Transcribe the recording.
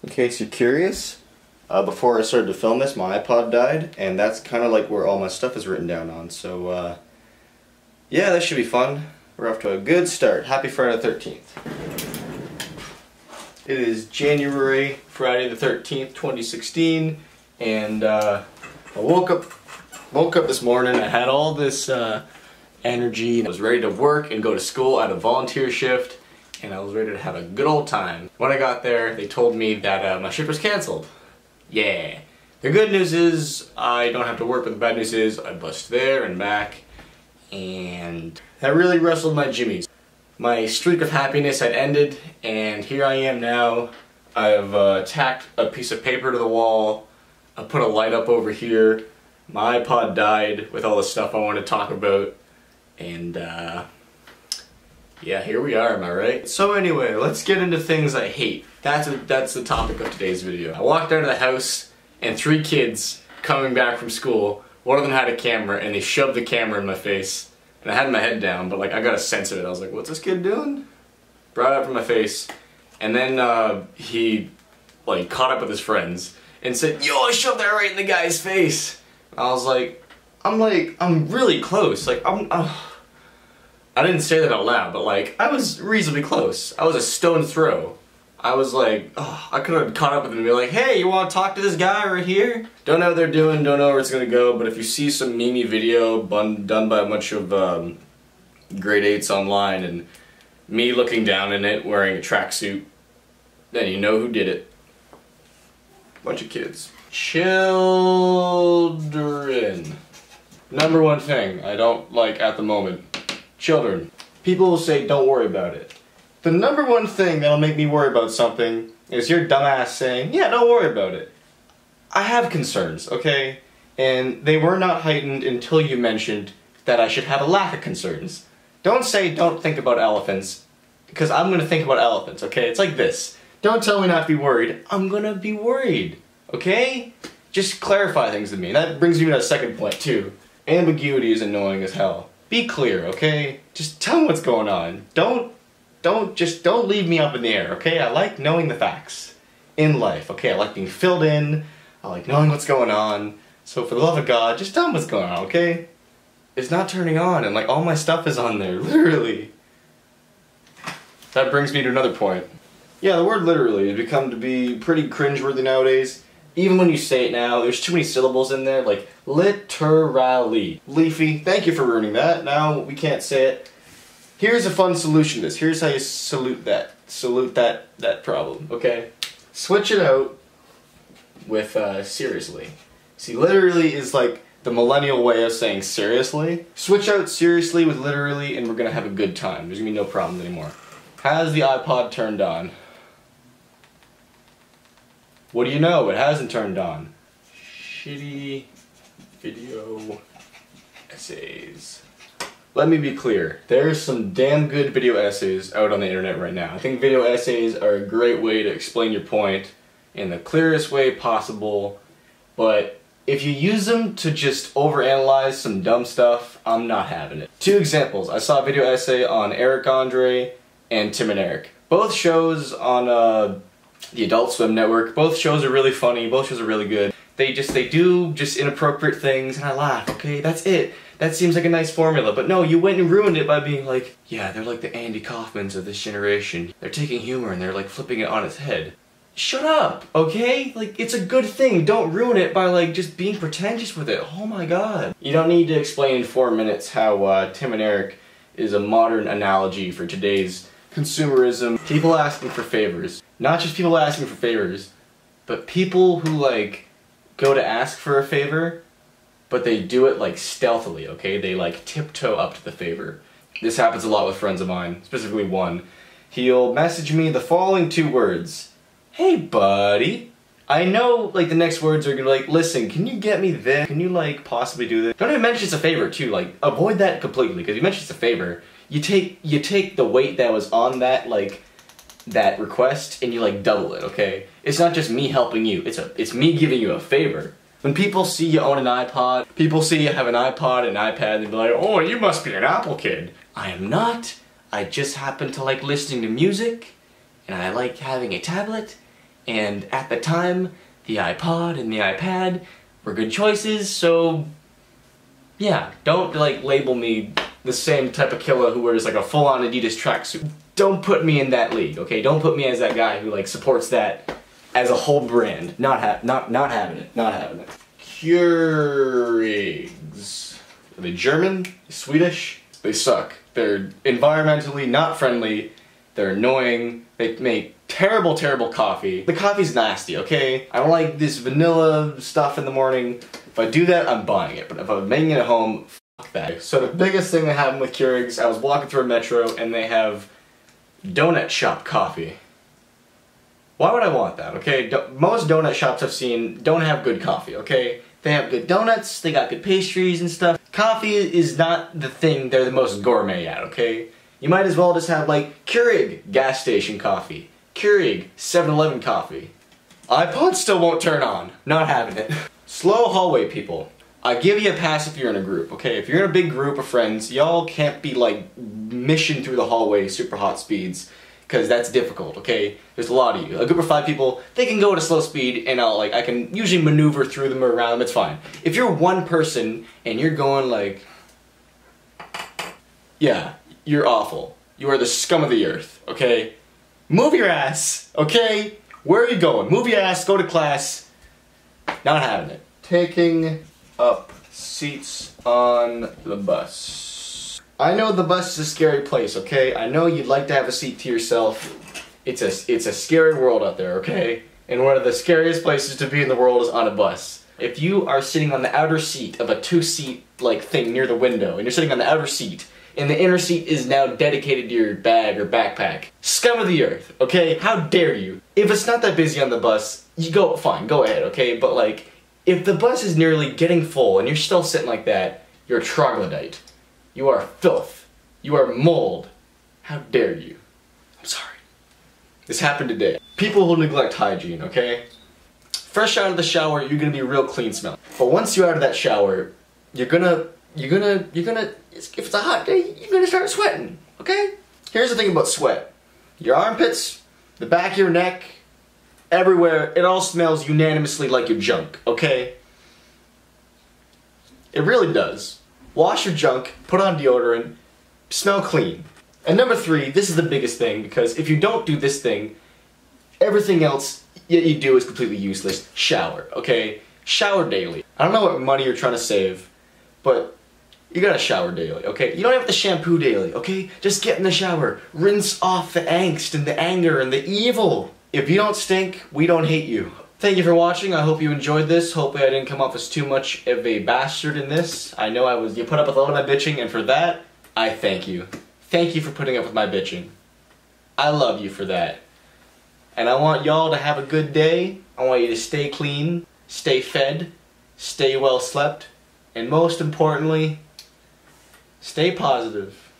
In case you're curious, before I started to film this, my iPod died, and that's kind of like where all my stuff is written down on. So, yeah, that should be fun. We're off to a good start. Happy Friday the 13th. It is Friday the 13th, 2016, and I woke up this morning. I had all this energy. I was ready to work and go to school. I had a volunteer shift, and I was ready to have a good old time. When I got there, they told me that my shift was canceled. Yeah. The good news is I don't have to work, but the bad news is I bust there and back, and that really rustled my jimmies. My streak of happiness had ended, and here I am now. I've tacked a piece of paper to the wall. I put a light up over here. My iPod died with all the stuff I want to talk about, and yeah, here we are, am I right? So anyway, let's get into things I hate. That's the topic of today's video. I walked out of the house, and 3 kids coming back from school, one of them had a camera, and they shoved the camera in my face. And I had my head down, but like I got a sense of it. I was like, what's this kid doing? Brought it up in my face, and then he like caught up with his friends and said, yo, I shoved that right in the guy's face. And I was like, I'm really close. Like, I didn't say that out loud, but like, I was reasonably close. I was a stone's throw. I was like, oh, I could have caught up with him and be like, hey, you want to talk to this guy right here? Don't know what they're doing, don't know where it's going to go, but if you see some meme video done by a bunch of grade 8s online and me looking down in it wearing a tracksuit, then you know who did it. Bunch of kids. Children. Number one thing I don't like at the moment. Children. People will say don't worry about it. The number one thing that'll make me worry about something is your dumbass saying, yeah, don't worry about it. I have concerns, okay? And they were not heightened until you mentioned that I should have a lack of concerns. Don't say don't think about elephants, because I'm gonna think about elephants, okay? It's like this. Don't tell me not to be worried. I'm gonna be worried, okay? Just clarify things with me. That brings me to a second point, too. Ambiguity is annoying as hell. Be clear, okay? Just tell me what's going on. Don't leave me up in the air, okay? I like knowing the facts in life, okay? I like being filled in. I like knowing what's going on. So for the love of God, just tell me what's going on, okay? It's not turning on, and like all my stuff is on there, literally. That brings me to another point. Yeah, the word literally has become to be pretty cringeworthy nowadays. Even when you say it now, there's too many syllables in there, like literally. Leafy, thank you for ruining that. Now we can't say it. Here's a fun solution to this. Here's how you salute that problem, okay? Switch it out with seriously. See, literally is like the millennial way of saying seriously. Switch out seriously with literally and we're gonna have a good time. There's gonna be no problems anymore. Has the iPod turned on? What do you know? It hasn't turned on. Shitty video essays. Let me be clear, there's some damn good video essays out on the internet right now. I think video essays are a great way to explain your point in the clearest way possible, but if you use them to just overanalyze some dumb stuff, I'm not having it. 2 examples. I saw a video essay on Eric Andre and Tim and Eric. Both shows on the Adult Swim Network. Both shows are really funny, both shows are really good. They do just inappropriate things and I laugh, okay? That's it. That seems like a nice formula, but no, you went and ruined it by being like, yeah, they're like the Andy Kaufmans of this generation. They're taking humor and they're like flipping it on its head. Shut up, okay? Like, it's a good thing. Don't ruin it by like just being pretentious with it. Oh my god. You don't need to explain in 4 minutes how Tim and Eric is a modern analogy for today's consumerism. People asking for favors. Not just people asking for favors, but people who like go to ask for a favor, but they do it like stealthily, okay? They like tiptoe up to the favor. This happens a lot with friends of mine, specifically one. He'll message me the following 2 words. Hey buddy, I know like the next words are gonna be like, listen, can you get me this? Can you like possibly do this? Don't even mention it's a favor too, like avoid that completely, because you mention it's a favor. You take the weight that was on that like that request and you like double it, okay? It's not just me helping you, it's me giving you a favor. When people see you own an iPod, people see you have an iPod and an iPad, and they're like, oh, you must be an Apple kid. I am not. I just happen to like listening to music, and I like having a tablet, And at the time, the iPod and the iPad were good choices, so yeah, don't like label me the same type of killer who wears like a full-on Adidas tracksuit. Don't put me in that league, okay? Don't put me as that guy who like supports that as a whole brand. Not having it. Not having it. Keurigs. Are they German? Swedish? They suck. They're environmentally not friendly. They're annoying. They make terrible, terrible coffee. The coffee's nasty, okay? I don't like this vanilla stuff in the morning. If I do that, I'm buying it. But if I'm making it at home, fuck that. So the biggest thing that happened with Keurigs, I was walking through a metro and they have donut shop coffee. Why would I want that, okay? Most donut shops I've seen don't have good coffee, okay? They have good donuts, they got good pastries and stuff. Coffee is not the thing they're the most gourmet at, okay? You might as well just have like Keurig gas station coffee, Keurig 7-Eleven coffee. iPod still won't turn on. Not having it. Slow hallway people. I give you a pass if you're in a group, okay? If you're in a big group of friends, y'all can't be like mission through the hallway super hot speeds, because that's difficult, okay? There's a lot of you. A group of 5 people, they can go at a slow speed and I can usually maneuver through them or around them, it's fine. If you're one person and you're going like, yeah, you're awful. You are the scum of the earth, okay? Move your ass, okay? Where are you going? Move your ass, go to class. Not having it. Taking up seats on the bus. I know the bus is a scary place, okay? I know you'd like to have a seat to yourself. It's a scary world out there, okay? And one of the scariest places to be in the world is on a bus. If you are sitting on the outer seat of a 2-seat like thing near the window, and you're sitting on the outer seat, and the inner seat is now dedicated to your bag or backpack, scum of the earth, okay? How dare you? If it's not that busy on the bus, you go, fine, go ahead, okay? But like, if the bus is nearly getting full and you're still sitting like that, you're a troglodyte. You are filth. You are mold. How dare you? I'm sorry. This happened today. People who neglect hygiene, okay? Fresh out of the shower, you're gonna be real clean smell. But once you're out of that shower, you're gonna, if it's a hot day, you're gonna start sweating, okay? Here's the thing about sweat. Your armpits, the back of your neck, everywhere, it all smells unanimously like your junk, okay? It really does. Wash your junk, put on deodorant, smell clean. And number 3, this is the biggest thing, because if you don't do this thing, everything else you do is completely useless. Shower, okay? Shower daily. I don't know what money you're trying to save, but you gotta shower daily, okay? You don't have to shampoo daily, okay? Just get in the shower. Rinse off the angst and the anger and the evil. If you don't stink, we don't hate you. Thank you for watching. I hope you enjoyed this. Hopefully I didn't come off as too much of a bastard in this. I know you put up with a lot of my bitching, and for that, I thank you. Thank you for putting up with my bitching. I love you for that. And I want y'all to have a good day. I want you to stay clean, stay fed, stay well slept, and most importantly, stay positive.